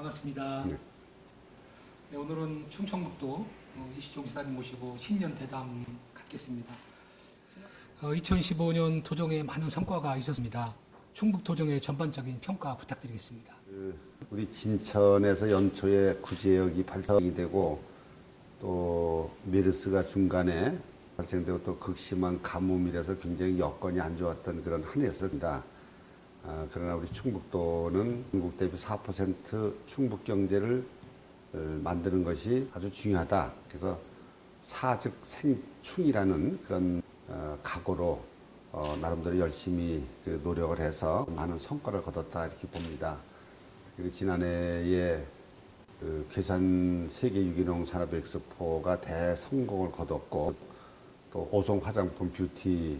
반갑습니다. 네. 네, 오늘은 충청북도 이시종 지사님 모시고 신년 대담 갖겠습니다. 2015년 도정에 많은 성과가 있었습니다. 충북 도정의 전반적인 평가 부탁드리겠습니다. 우리 진천에서 연초에 구제역이 발생이 되고 또 메르스가 중간에 발생되고 또 극심한 가뭄이라서 굉장히 여건이 안 좋았던 그런 한 해였습니다. 그러나 우리 충북도는 전국 대비 4% 충북 경제를 만드는 것이 아주 중요하다. 그래서 사즉 생충이라는 그런 각오로 나름대로 열심히 노력을 해서 많은 성과를 거뒀다 이렇게 봅니다. 그리고 지난해에 괴산 세계 유기농 산업 엑스포가 대성공을 거뒀고 또 오송 화장품 뷰티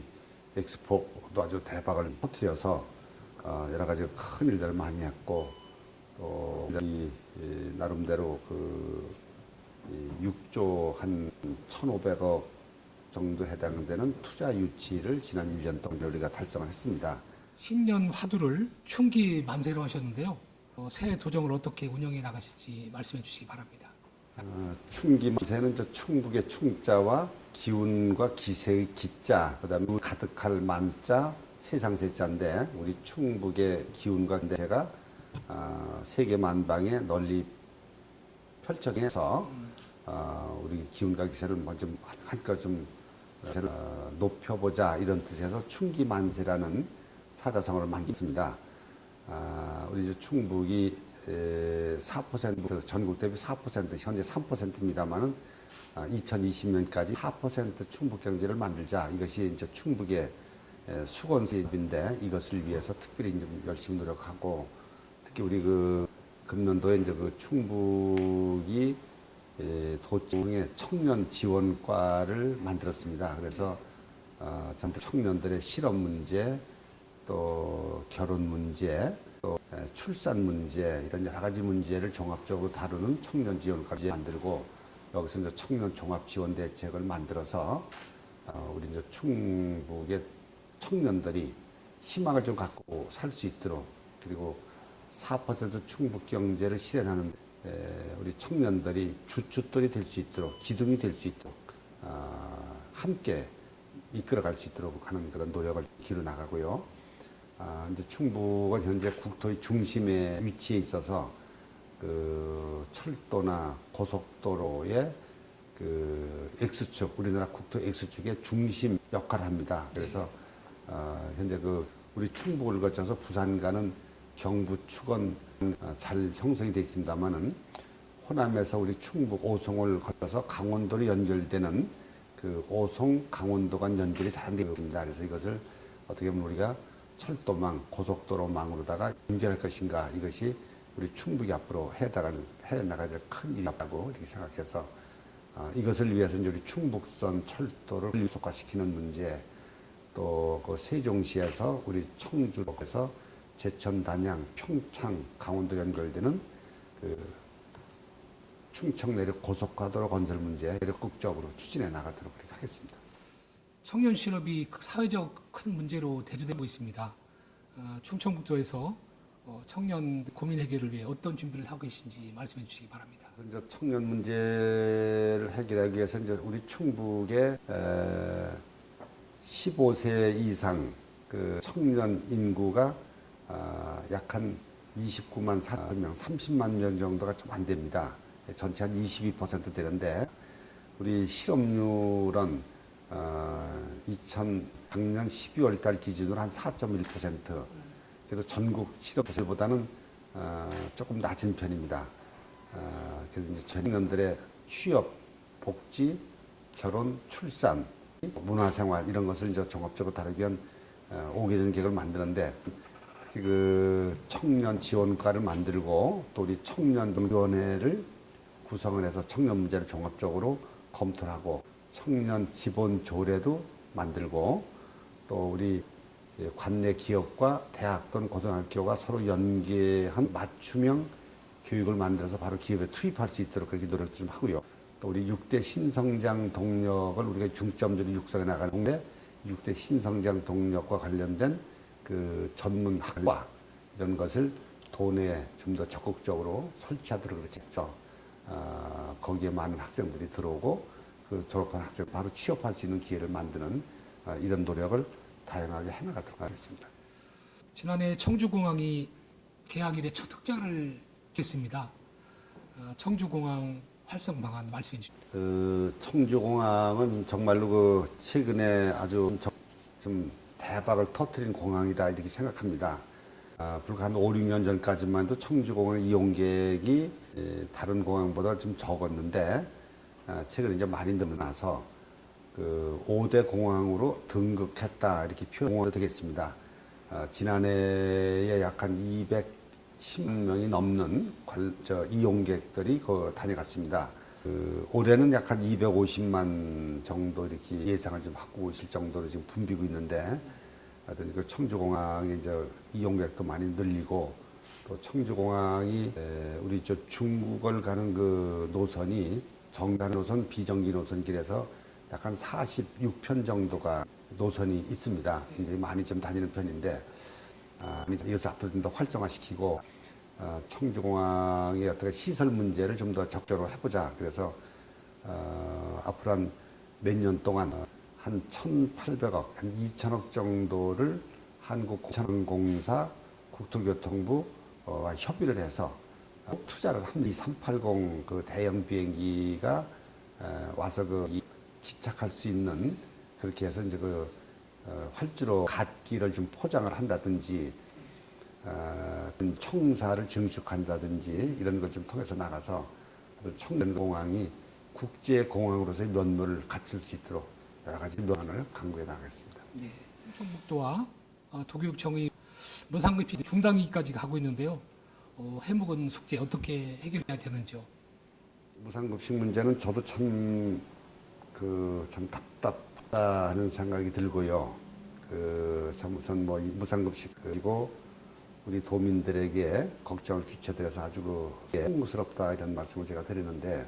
엑스포도 아주 대박을 터뜨려서 여러 가지 큰 일들을 많이 했고 또 나름대로 6조 한 1,500억 정도 해당되는 투자 유치를 지난 1년 동안 우리가 달성을 했습니다. 신년 화두를 충기 만세로 하셨는데요. 새해 도정을 어떻게 운영해 나가실지 말씀해 주시기 바랍니다. 충기 만세는 저 충북의 충자와 기운과 기세의 기자, 그다음에 가득할 만자, 세상 세자인데 우리 충북의 기운과 기세가 세계 만방에 널리 펼쳐져서 우리 기운과 기세를 먼저 한껏 좀 높여보자 이런 뜻에서 충기만세라는 사자성어를 만들었습니다. 우리 충북이 4% 전국 대비 4% 현재 3%입니다만은 2020년까지 4% 충북 경제를 만들자 이것이 이제 충북의 수건수입인데 이것을 위해서 특별히 좀 열심히 노력하고 특히 우리 금년도에 이제 충북이 도청의 청년 지원과를 만들었습니다. 그래서 전부 청년들의 실업 문제, 또 결혼 문제, 또 출산 문제 이런 여러 가지 문제를 종합적으로 다루는 청년 지원과를 만들고 여기서 이제 청년 종합 지원 대책을 만들어서 우리 이제 충북의 청년들이 희망을 좀 갖고 살 수 있도록 그리고 4% 충북 경제를 실현하는 우리 청년들이 주춧돌이 될 수 있도록 기둥이 될 수 있도록 함께 이끌어갈 수 있도록 하는 그런 노력을 기울여 나가고요. 이제 충북은 현재 국토의 중심에 위치해 있어서 철도나 고속도로의 X축, 우리나라 국토 X축의 중심 역할을 합니다. 그래서 현재 우리 충북을 거쳐서 부산 가는 경부축은 잘 형성이 되어 있습니다만은 호남에서 우리 충북 오송을 거쳐서 강원도로 연결되는 오송 강원도 간 연결이 잘 안 되고 있습니다. 그래서 이것을 어떻게 보면 우리가 철도망, 고속도로망으로다가 연결할 것인가 이것이 우리 충북이 앞으로 해 나가야 될 큰 일이라고 이렇게 생각해서 이것을 위해서 이제 우리 충북선 철도를 속화시키는 문제 또 세종시에서 우리 청주에서 제천, 단양, 평창, 강원도 연결되는 충청 내륙 고속화도로 건설 문제를 적극적으로 추진해 나가도록 하겠습니다. 청년 실업이 사회적 큰 문제로 대두되고 있습니다. 충청북도에서 청년 고민 해결을 위해 어떤 준비를 하고 계신지 말씀해 주시기 바랍니다. 이제 청년 문제를 해결하기 위해서 이제 우리 충북의 15세 이상 청년 인구가 약 한 29만 4천 명, 30만 명 정도가 좀 안 됩니다. 전체 한 22% 되는데 우리 실업률은 작년 12월 달 기준으로 한 4.1%. 그래도 전국 실업률보다는 조금 낮은 편입니다. 그래서 이제 청년들의 취업, 복지, 결혼, 출산, 문화생활 이런 것을 이제 종합적으로 다루기 위한 5개년 계획을 만드는데 청년 지원과를 만들고 또 우리 청년위원회를 구성을 해서 청년 문제를 종합적으로 검토를 하고 청년 기본 조례도 만들고 또 우리 관내 기업과 대학 또는 고등학교가 서로 연계한 맞춤형 교육을 만들어서 바로 기업에 투입할 수 있도록 그렇게 노력을 좀 하고요. 또 우리 6대 신성장 동력을 우리가 중점적으로 육성해 나가는데 6대 신성장 동력과 관련된 전문 학과 이런 것을 도내에 좀 더 적극적으로 설치하도록 그렇게 했죠. 거기에 많은 학생들이 들어오고 그 졸업한 학생 바로 취업할 수 있는 기회를 만드는 이런 노력을 다양하게 해나가도록 하겠습니다. 지난해 청주공항이 개학 이래 첫 흑자를 냈습니다. 청주공항 활성 방안 말씀해 주시죠. 청주공항은 정말로 그 최근에 아주 좀 대박을 터뜨린 공항이다 이렇게 생각합니다. 불과 한 5, 6년 전까지만 해도 청주공항 이용객이 다른 공항보다 좀 적었는데 최근에 이제 많이 늘어나서 그 5대 공항으로 등극했다 이렇게 표현이 되겠습니다. 지난해에 약 한 210명이 넘는 이용객들이 다녀갔습니다. 올해는 약 한 250만 정도 이렇게 예상을 좀 하고 있을 정도로 지금 붐비고 있는데, 하여튼 그 청주공항에 이제 이용객도 많이 늘리고, 또 청주공항이 우리 저 중국을 가는 그 노선이 정단 노선, 비정기 노선길에서 약 한 46편 정도가 노선이 있습니다. 굉장히 많이 좀 다니는 편인데, 이것을 앞으로 좀 더 활성화시키고, 청주공항의 어떤 시설 문제를 좀 더 적극적으로 해보자. 그래서, 앞으로 한 몇 년 동안 한 1,800억, 한 2천억 정도를 한국공항공사, 국토교통부, 협의를 해서 투자를 합니다. 380 그 대형 비행기가 와서 기착할 수 있는 그렇게 해서 이제 활주로 갓길을 좀 포장을 한다든지, 청사를 증축한다든지 이런 걸 좀 통해서 나가서 청주공항이 국제공항으로서의 면모를 갖출 수 있도록 여러 가지 노안을 강구해 나가겠습니다. 네, 충북도와 도교육청의 무상급이 중단기까지 가고 있는데요. 해묵은 숙제 어떻게 해결해야 되는지요? 무상급식 문제는 저도 참 답답하는 생각이 들고요. 참 우선 이 무상급식 그리고 우리 도민들에게 걱정을 끼쳐드려서 아주 송구스럽다 이런 말씀을 제가 드리는데,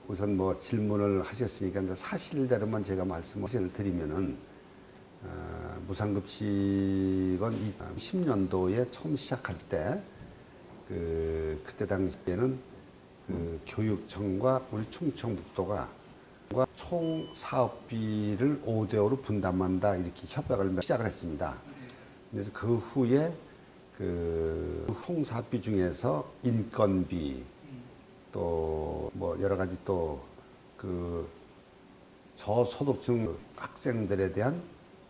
우선 질문을 하셨으니까 이제 사실대로만 제가 말씀을 드리면은, 무상급식은 2010년도에 처음 시작할 때, 그때 당시에는 교육청과 우리 충청북도가 총 사업비를 5대5로 분담한다 이렇게 협약을 시작을 했습니다. 그래서 그 후에 총 사업비 중에서 인건비 또 여러 가지 또 저소득층 학생들에 대한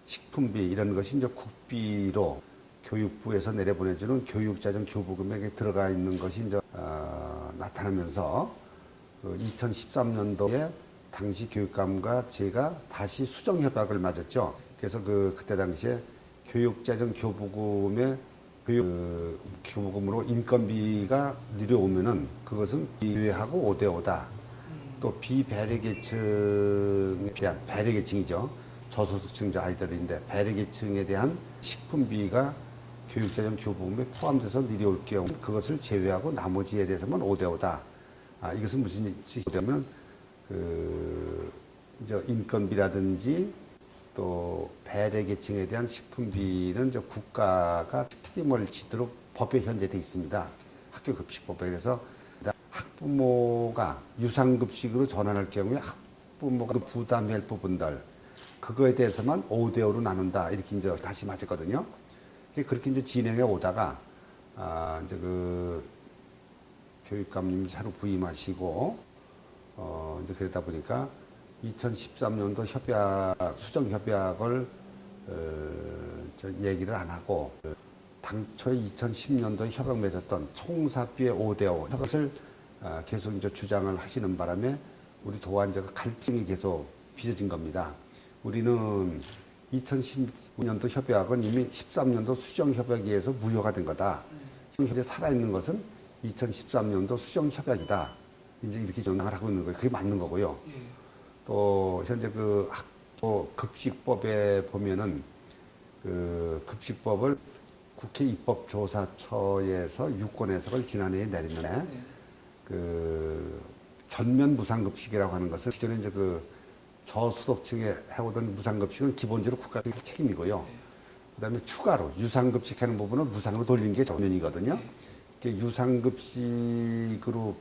식품비 이런 것이 이제 국비로 교육부에서 내려보내주는 교육자정 교부금액에 들어가 있는 것이 이제 나타나면서 2013년도에 당시 교육감과 제가 다시 수정협약을 맺었죠. 그래서 그때 당시에 교육자정 교부금의 교부금으로 인건비가 내려오면은 그것은 비례하고 5대5다. 또 비배려계층에 대한 배려계층이죠. 저소득층 아이들인데 배려계층에 대한 식품비가 교육자정 교부금에 포함돼서 내려올 경우 그것을 제외하고 나머지에 대해서만 5대5다. 이것은 무슨 뜻이냐면 이제 인건비라든지 또 배려계층에 대한 식품비는 이제 국가가 책임을 지도록 법에 현재 돼 있습니다. 학교급식법에. 그래서 학부모가 유상급식으로 전환할 경우에 학부모가 부담할 부분들 그거에 대해서만 5대5로 나눈다 이렇게 이제 다시 맞았거든요. 그렇게 이제 진행해 오다가 이제 교육감님이 새로 부임하시고 이제 그러다 보니까 2013년도 수정 협약을 얘기를 안 하고 당초에 2010년도에 협약 맺었던 총사비의 5대5 협약을 계속 이제 주장을 하시는 바람에 우리 도와 이제 갈등이 계속 빚어진 겁니다. 우리는 2015년도 협약은 이미 13년도 수정 협약에 의해서 무효가 된 거다. 현재 살아있는 것은 2013년도 수정 협약이다. 이제 이렇게 전망을 하고 있는 거예요. 그게 맞는 거고요. 또 현재 학교 급식법에 보면은 급식법을 국회 입법조사처에서 유권 해석을 지난해에 내렸는데 전면 무상급식이라고 하는 것을 기존에 이제 저소득층에 해오던 무상급식은 기본적으로 국가의 책임이고요. 그다음에 추가로 유상급식하는 부분은 무상으로 돌리는 게 전면이거든요. 유상급식으로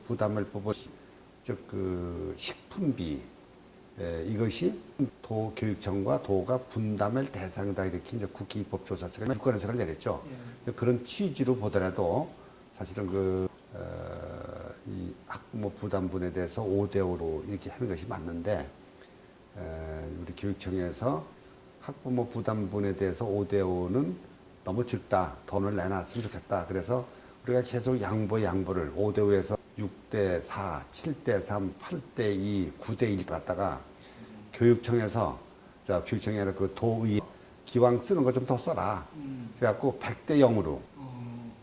부담을 뽑은 즉그 식품비 이것이 도교육청과 도가 분담할 대상이다 이렇게 이제 국회 입법조사처가 유권해석을 내렸죠. 그런 취지로 보더라도 사실은 이 학부모 부담분에 대해서 5대5로 이렇게 하는 것이 맞는데 우리 교육청에서 학부모 부담분에 대해서 5대5는 너무 적다. 돈을 내놨으면 좋겠다. 그래서 우리가 계속 양보를 5대5에서 6대4, 7대3, 8대2, 9대1 갔다가 교육청에서 교육청이 아니라 그 도의 기왕 쓰는 거 좀 더 써라. 그래갖고 100대 0으로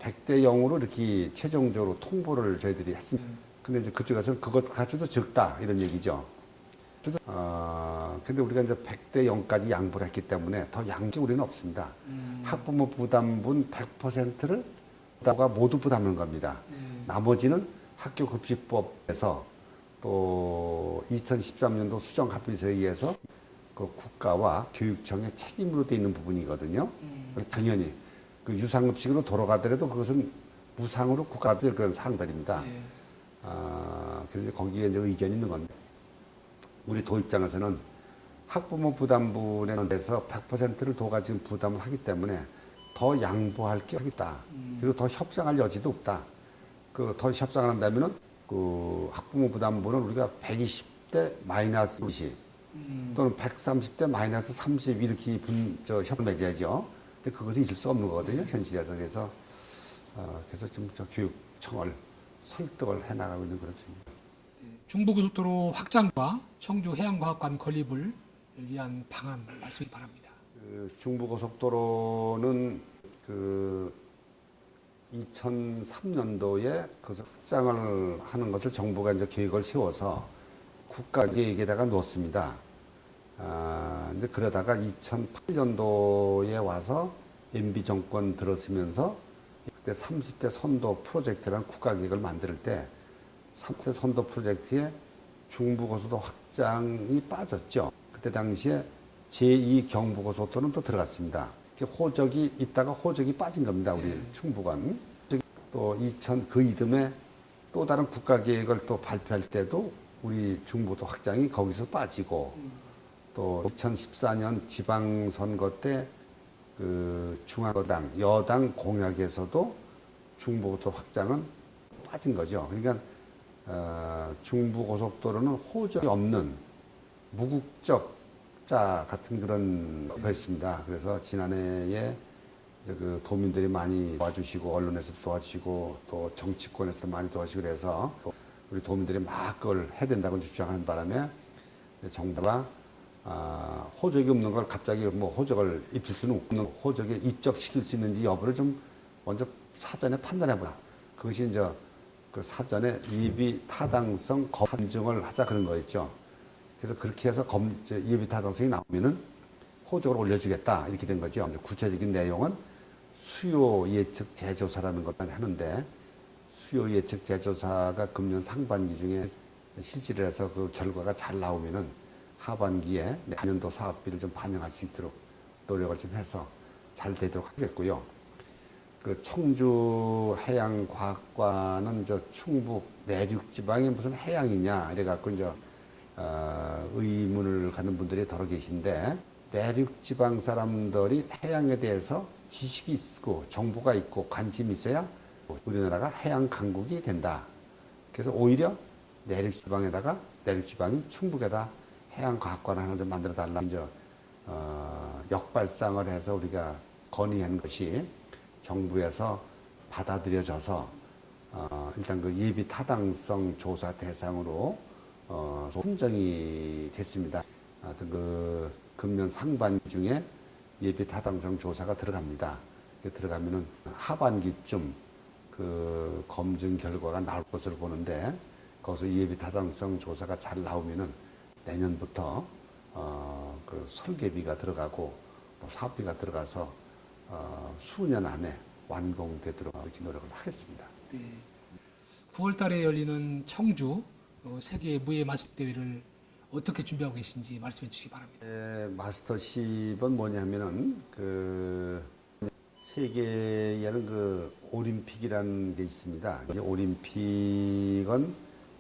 100대 0으로 이렇게 최종적으로 통보를 저희들이 했습니다. 근데 이제 그쪽에서는 그것 가지고도 적다 이런 얘기죠. 근데 우리가 이제 100대 0까지 양보를 했기 때문에 더 양기 우리는 없습니다. 학부모 부담분 100%를 부담가 모두 부담하는 겁니다. 나머지는 학교급식법에서 또 2013년도 수정합의서에 의해서 그 국가와 교육청의 책임으로 되어 있는 부분이거든요. 당연히 그 유상급식으로 돌아가더라도 그것은 무상으로 국가가 될 그런 사항들입니다. 그래서 거기에 이제 의견이 있는 건데 우리 도 입장에서는 학부모 부담분에 대해서 100%를 도가 지금 부담을 하기 때문에 더 양보할 게 없다. 그리고 더 협상할 여지도 없다. 더 협상을 한다면은 그 학부모 부담분은 우리가 120대 마이너스 20 또는 130대 마이너스 30 이렇게 협을 맺어야죠. 근데 그것이 있을 수 없는 거거든요. 현실에서. 그래서 지금 교육청을 설득을 해나가고 있는 그런 중입니다. 중부고속도로 확장과 청주 해양과학관 건립을 위한 방안 말씀이 바랍니다. 중부고속도로는 2003년도에 그 확장을 하는 것을 정부가 이제 계획을 세워서 국가 계획에다가 놓습니다. 이제 그러다가 2008년도에 와서 MB 정권 들어서면서 그때 30대 선도 프로젝트라는 국가 계획을 만들 때 30대 선도 프로젝트에 중부고속도로 확장이 빠졌죠. 그때 당시에 제2 경부고속도로는 또 들어갔습니다. 호적이 있다가 호적이 빠진 겁니다. 우리 충북은. 또 그 이듬해 또 다른 국가계획을 또 발표할 때도 우리 중부도 확장이 거기서 빠지고 또 2014년 지방선거 때 그 중앙여당, 여당 공약에서도 중부고속도로 확장은 빠진 거죠. 그러니까 중부고속도로는 호적이 없는 무국적자 같은 그런 거였습니다. 그래서 지난해에 그 도민들이 많이 도와주시고 언론에서도 도와주시고 또 정치권에서도 많이 도와주시고 그래서 우리 도민들이 막 그걸 해야 된다고 주장하는 바람에 정부가 호적이 없는 걸 갑자기 뭐 호적을 입힐 수는 없는 호적에 입적시킬 수 있는지 여부를 좀 먼저 사전에 판단해보라. 그것이 이제 그 사전에 예비 타당성 검증을 하자 그런 거였죠. 그래서 그렇게 해서 예비 타당성이 나오면은 호적을 올려주겠다 이렇게 된 거죠. 구체적인 내용은 수요 예측 재조사라는 것만 하는데 수요 예측 재조사가 금년 상반기 중에 실시를 해서 그 결과가 잘 나오면은 하반기에 내년도 사업비를 좀 반영할 수 있도록 노력을 좀 해서 잘 되도록 하겠고요. 그 청주 해양과학관은 충북 내륙 지방이 무슨 해양이냐 이래갖고 의문을 갖는 분들이 더러 계신데 내륙 지방 사람들이 해양에 대해서 지식이 있고 정보가 있고 관심이 있어야 우리나라가 해양 강국이 된다. 그래서 오히려 내륙 지방인 충북에다 해양과학관 하나 좀 만들어 달라. 역발상을 해서 우리가 건의한 것이 정부에서 받아들여져서 일단 그 예비 타당성 조사 대상으로 선정이 됐습니다. 하여튼 그 금년 상반기 중에 예비 타당성 조사가 들어갑니다. 들어가면은 하반기쯤 그 검증 결과가 나올 것으로 보는데 거기서 예비 타당성 조사가 잘 나오면은 내년부터 그 설계비가 들어가고 뭐 사업비가 들어가서 수년 안에 완공되도록 이렇게 노력을 하겠습니다. 네. 9월 달에 열리는 청주 세계 무예 마술 대회를 어떻게 준비하고 계신지 말씀해 주시기 바랍니다. 마스터십은 뭐냐면은 세계에는 올림픽이라는 게 있습니다. 이 올림픽은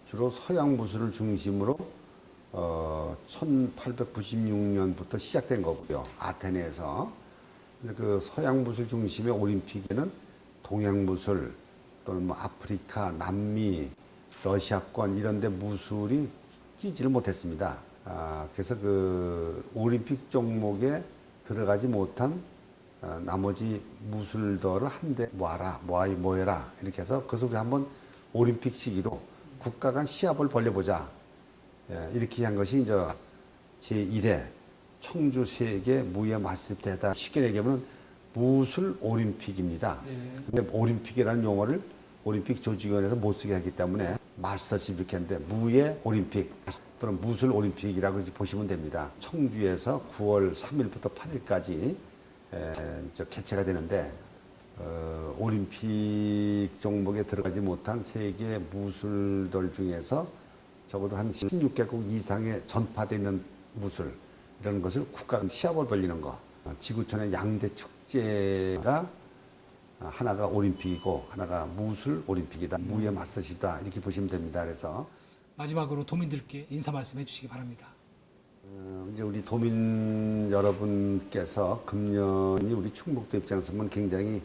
주로 서양 무술을 중심으로 1896년부터 시작된 거고요. 아테네에서. 근데 그 서양 무술 중심의 올림픽에는 동양 무술 또는 뭐 아프리카, 남미, 러시아권 이런 데 무술이 끼지를 못했습니다. 그래서 그 올림픽 종목에 들어가지 못한 나머지 무술들을 한데 모여라 이렇게 해서 그래서 우리 한번 올림픽 시기로 국가 간 시합을 벌려보자. 이렇게 한 것이 이제 제1회 청주 세계 무예 마스터 대회다. 쉽게 얘기하면 무술 올림픽입니다. 근데 올림픽이라는 용어를 올림픽 조직위원회에서 못 쓰게 하기 때문에 마스터십 이렇게 하는데 무예 올림픽 또는 무술 올림픽이라고 보시면 됩니다. 청주에서 9월 3일부터 8일까지 개최가 되는데 올림픽 종목에 들어가지 못한 세계 무술들 중에서 적어도 한 16개국 이상의 전파되어 있는 무술 이런 것을 국가 시합을 벌리는 거. 지구촌의 양대 축제가 하나가 올림픽이고 하나가 무술 올림픽이다. 무예 마스터십이다. 이렇게 보시면 됩니다. 그래서 마지막으로 도민들께 인사 말씀해 주시기 바랍니다. 이제 우리 도민 여러분께서 금년이 우리 충북도 입장에서 보면 굉장히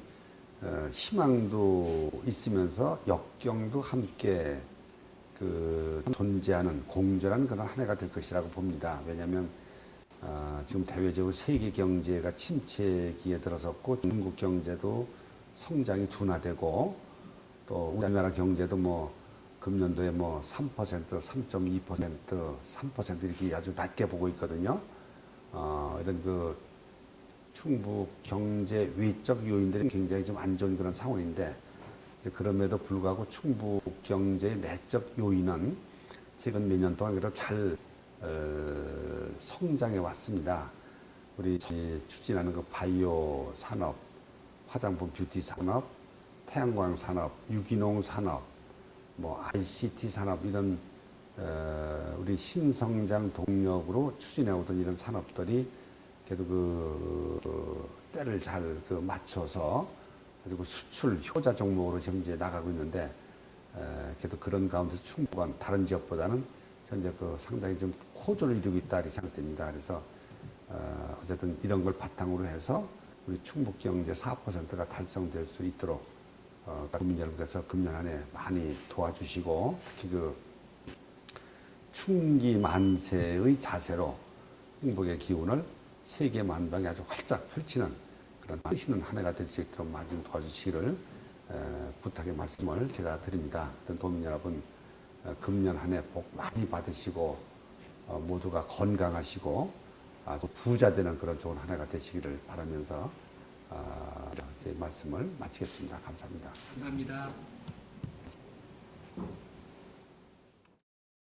희망도 있으면서 역경도 함께 존재하는 공존한 그런 한 해가 될 것이라고 봅니다. 왜냐하면 지금 대외적으로 세계 경제가 침체기에 들어섰고 중국 경제도 성장이 둔화되고 또 우리나라 경제도 뭐 금년도에 뭐 3%, 3.2%, 3% 이렇게 아주 낮게 보고 있거든요. 이런 충북 경제 외적 요인들이 굉장히 좀 안 좋은 그런 상황인데 그럼에도 불구하고 충북 경제의 내적 요인은 최근 몇 년 동안 그래도 잘 성장해 왔습니다. 우리 추진하는 바이오 산업, 화장품 뷰티 산업, 태양광 산업, 유기농 산업, 뭐 ICT 산업 이런 우리 신성장 동력으로 추진해 오던 이런 산업들이 그래도 때를 잘 맞춰서 그리고 수출 효자 종목으로 현재 나가고 있는데 그래도 그런 가운데서 충북은 다른 지역보다는 현재 상당히 좀 호조를 이루고 있다 이렇게 생각됩니다. 그래서 어쨌든 이런 걸 바탕으로 해서 우리 충북 경제 4%가 달성될 수 있도록 국민 여러분께서 금년 한 해 많이 도와주시고 특히 충기만세의 자세로 충북의 기운을 세계 만방에 아주 활짝 펼치는 그런 뜻있는 한 해가 될 수 있도록 많이 좀 도와주시기를 부탁의 말씀을 제가 드립니다. 도민 여러분 금년 한 해 복 많이 받으시고 모두가 건강하시고 아주 부자 되는 그런 좋은 한 해가 되시기를 바라면서 제 말씀을 마치겠습니다. 감사합니다. 감사합니다.